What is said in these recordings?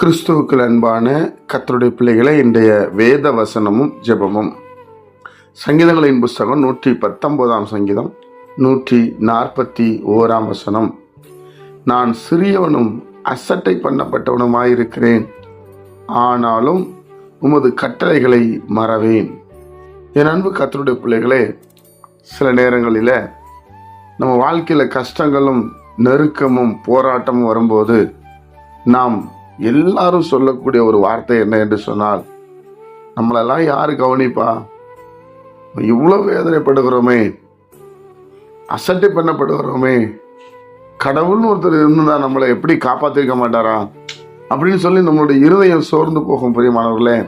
கிறிஸ்துவுக்குள் அன்பான கர்த்தருடைய பிள்ளைகளை, இன்றைய வேத வசனமும் ஜெபமும் சங்கீதங்களின் புஸ்தகம் 119 சங்கீதம் 141 வசனம். நான் சிறியவனும் அசட்டை பண்ணப்பட்டவனுமாயிருக்கிறேன், ஆனாலும் உமது கட்டளைகளை மறவேன். என் அன்பு கர்த்தருடைய பிள்ளைகளே, சில நேரங்களில் நம்ம வாழ்க்கையில் கஷ்டங்களும் நெருக்கமும் போராட்டமும் வரும்போது நாம் எல்லாரும் சொல்லக்கூடிய ஒரு வார்த்தை என்ன என்று சொன்னால், நம்மளெல்லாம் யாரு கவனிப்பா, இவ்வளோ வேதனைப்படுகிறோமே, அசட்டை பண்ணப்படுகிறோமே, கடவுள்னு ஒருத்தர் இருந்தா நம்மளை எப்படி காப்பாற்றிருக்க மாட்டாரா அப்படின்னு சொல்லி நம்மளுடைய இருதயம் சோர்ந்து போகும் பிரியமானவர்களே.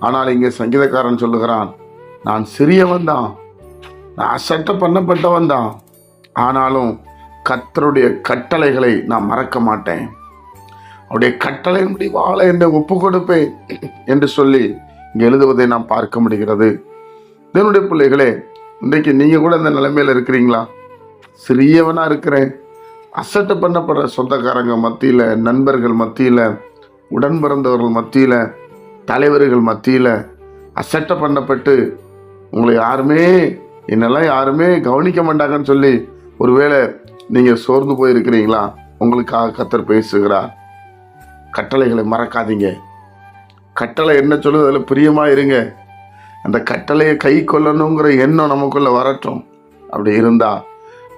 ஆனால் இங்கே சங்கீதக்காரன் சொல்லுகிறான், நான் சிறியவன் தான், நான் அசட்டை பண்ணப்பட்டவன் தான், ஆனாலும் கர்த்தருடைய கட்டளைகளை நான் மறக்க மாட்டேன், அவருடைய கட்டளையின்படி வாழ என்னை ஒப்பு கொடுப்பேன் என்று சொல்லி இங்கே எழுதுவதை நாம் பார்க்க முடிகிறது. இதனுடைய பிள்ளைகளே, இன்றைக்கு நீங்கள் கூட இந்த நிலைமையில் இருக்கிறீங்களா? சிறியவனா இருக்கிறேன், அசட்டை பண்ணப்படுற சொந்தக்காரங்க மத்தியில், நண்பர்கள் மத்தியில், உடன் பிறந்தவர்கள் மத்தியில், தலைவர்கள் மத்தியில் அசட்டை பண்ணப்பட்டு உங்களை என்னெல்லாம் யாருமே கவனிக்க மாட்டாங்கன்னு சொல்லி ஒருவேளை நீங்கள் சோர்ந்து போயிருக்கிறீங்களா? உங்களுக்காக கர்த்தர் பேசுகிறார். கட்டளைகளை மறக்காதீங்க. கட்டளை என்ன சொல்லுது அதில் பிரியமாக இருங்க. அந்த கட்டளையை கை கொள்ளணுங்கிற எண்ணம் நமக்குள்ள வரட்டும். அப்படி இருந்தால்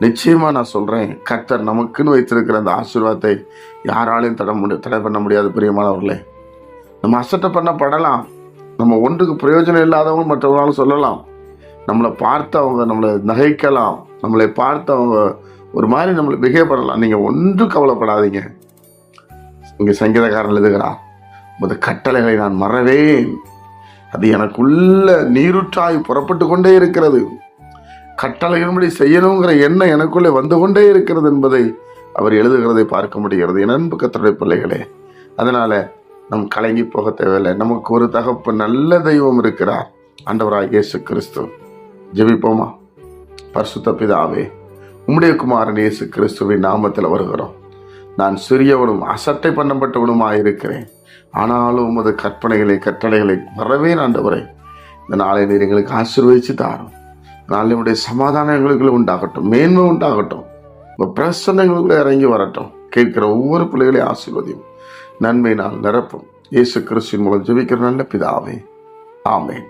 நிச்சயமாக நான் சொல்கிறேன், கர்த்தர் நமக்குன்னு வைத்திருக்கிற அந்த ஆசீர்வாதத்தை யாராலையும் தடை பண்ண முடியாது. பிரியமானவர்களே, நம்ம அசட்டை பண்ணப்படலாம், நம்ம ஒன்றுக்கு பிரயோஜனம் இல்லாதவங்க மற்றவங்களாலும் சொல்லலாம், நம்மளை பார்த்து அவங்க நம்மளை நகைக்கலாம், நம்மளை பார்த்து அவங்க ஒரு மாதிரி நம்மளை பிஹேவ் பண்ணலாம். நீங்கள் ஒன்றும் கவலைப்படாதீங்க. இங்கே சங்கீதக்காரன் எழுதுகிறார், உமது கட்டளைகளை நான் மறவேன், அது எனக்குள்ள நீருற்றாய் புறப்பட்டு கொண்டே இருக்கிறது, கட்டளையின்படி செய்யணுங்கிற எண்ணம் எனக்குள்ளே வந்து கொண்டே இருக்கிறது என்பதை அவர் எழுதுகிறதை பார்க்க முடிகிறது. என் அன்பு கர்த்தருடைய பிள்ளைகளே, அதனால நம் கலங்கி போக தேவையில்லை. நமக்கு ஒரு தகப்பு நல்ல தெய்வம் இருக்கிறார், ஆண்டவராகிய இயேசு கிறிஸ்து. ஜெபிப்போமா? பரிசுத்த பிதாவே, உம்முடைய குமாரன் இயேசு கிறிஸ்துவின் நாமத்தில் வருகிறோம். நான் சிறியவனும் அசட்டை பண்ணப்பட்டவனுமாயிருக்கிறேன், ஆனாலும் உமது கட்டளைகளை மறவேன். ஆண்டவரே, இந்த நாளை நீர் எங்களுக்கு ஆசீர்வதித்து தாரும். நாளையுடைய சமாதானம் எங்களுக்குள்ள உண்டாகட்டும், மேன்மை உண்டாகட்டும், உங்கள் பிரசன்னம் எங்களுக்குள்ள இறங்கி வரட்டும். கேட்கிற ஒவ்வொரு பிள்ளைகளையும் ஆசீர்வதியும், நன்மையினால் நிரப்பும். இயேசு கிறிஸ்துவின் மூலம் ஜெபிக்கிற நல்ல பிதாவே, ஆமென்.